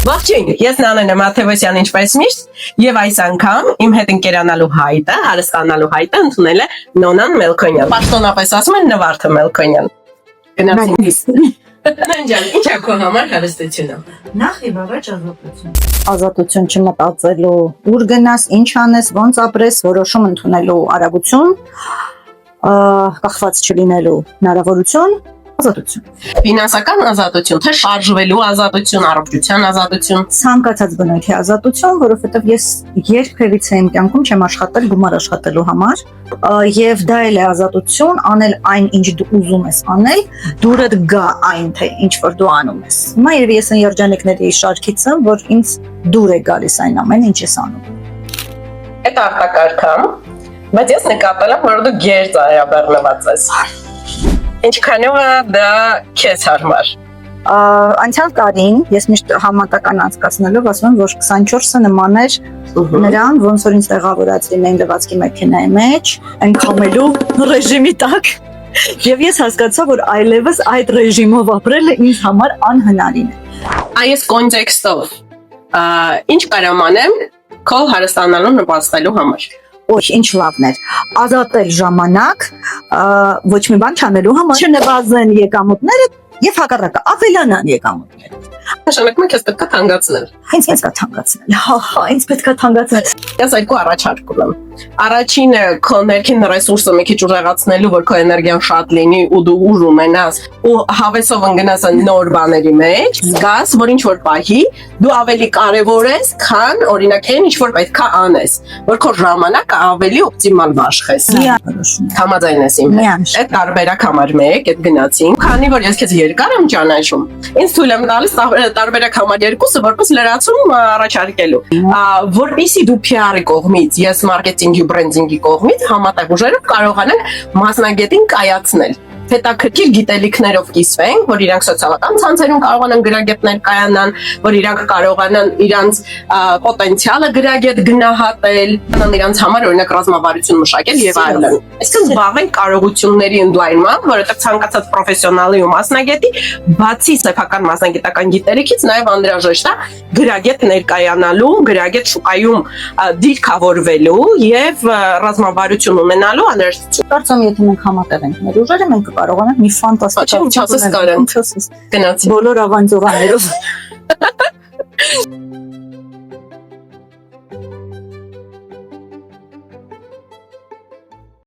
Ողջույն, ես Նանեն եմ Աթևոսյան, ինչպես միշտ, եւ այս անգամ իմ հետ ընկերանալու հայտը, հարստանալու հայտը ընդունել է Նոնան Մելքոնյան։ Պաշտոնապես ասում են Նվարդը Մելքոնյան։ Գնացինք։ Նանջան, ինչ է քո համար հարստությունը։ Նախ եւ առաջ ազատություն։ Ազատություն չմտածելու, ուր գնաս, ինչ անես, ոնց ապրես, որոշում ընդունելու արագություն, կախված չլինելու հնարավորություն, ազատություն։ Ֆինանսական ազատություն, թե շարժվելու ազատություն, առողջության ազատություն։ Ցանկացած բնույթի ազատություն, որովհետև ես երբևիցե իմ կյանքում չեմ աշխատել գումար աշխատելու համար, եւ դա էլ է ազատություն, անել այն, ինչ դու ուզում ես անել, դուրդ գա այն, թե ինչ որ դու անում ես։ Հիմա երևի ես երջանիկների շարքից եմ, որ ինձ դուր է գալիս այն ամեն, ինչ ես անում։ Այդ արտակարգամ, բայց ես նկատել եմ, որ դու գերծայրաբեռնված ես։ Ինչքանով է դա քեզ հարմար։ Անցյալ տարին ես միշտ համատական անցկացնելով ասում եմ, որ 24-ը նման էր նրան, ոնց որ ինձ տեղավորած լինեին լվացքի մեքենայի մեջ, այն խմելու ռեժիմի տակ, եւ ես հասկացա, որ այլևս այդ ռեժիմով ապրելը ինձ համար անհնարին է։ Այս կոնտեքստով ինչ կարամ անեմ քո հարստանալու նպաստելու համար։ Ոչ, ինչ լավն էր, ազատել ժամանակ, ոչ մի բան չանելու համար, չնվազեն եկամուտները եւ հակառակը ավելանան եկամուտները։ Նշանակում է քեզ պետք է թանկացնել։ Ինձ պետք է թանկացնել։ Հա, ինձ պետք է թանկացնել։ Ես այդքո առաջարկ ունեմ։ Առաջինը քո ներքին ռեսուրսը մի քիչ ուժեղացնելու, որ քո էներգիան շատ լինի ու դու ուժ ունենաս ու հավեսով ընկնաս նոր բաների մեջ, զգաս, որ ինչ որ պահի դու ավելի կարևոր ես, քան օրինակ այն ինչ որ պետք է անես, որ քո ժամանակը ավելի օպտիմալ վաշխես։ Համաձայն ես իմ հետ։ Այդ տարբերակ համար 1, այդ գնացին, քանի որ ես քեզ երկար եմ ճանաչում։ Ինձ թույլ եմ տալիս տարբերակ համար 2-ը որպես լրացում առաջարկելու, որպեսզի դու PR-ի կողմից, ես մարքեթինգի ու բրենդինգի կողմից համատեղ ուժերով կարողանանք մասնագետին կայացնել։ Հետաքրքիր գիտելիքներով կիսվենք, որ իրանք սոցիալական ցանցերում կարողանան գրագետներ կայանան, որ իրանք կարողանան իրանց պոտենցիալը գրագետ գնահատել, իրանց համար օրինակ ռազմավարություն մշակել եւ այլն։ Այսինքն զբաղվենք կարողությունների ընդլայնմամբ, որովհետեւ ցանկացած պրոֆեսիոնալի ու մասնագետի բացի սեփական մասնագիտական գիտելիքից նաեւ անհրաժեշտ է գրագետ ներկայանալու, գրագետ շուկայում դիրքավորվելու եւ ռազմավարություն ունենալու անհրաժեշտություն։ Կարծում եմ, եթե մենք համատեղ ենք մեր ուժերը, մենք կարողանանք մի ֆանտաստիկ ինչ ասես կարանք գնացի բոլոր ավանձողաներով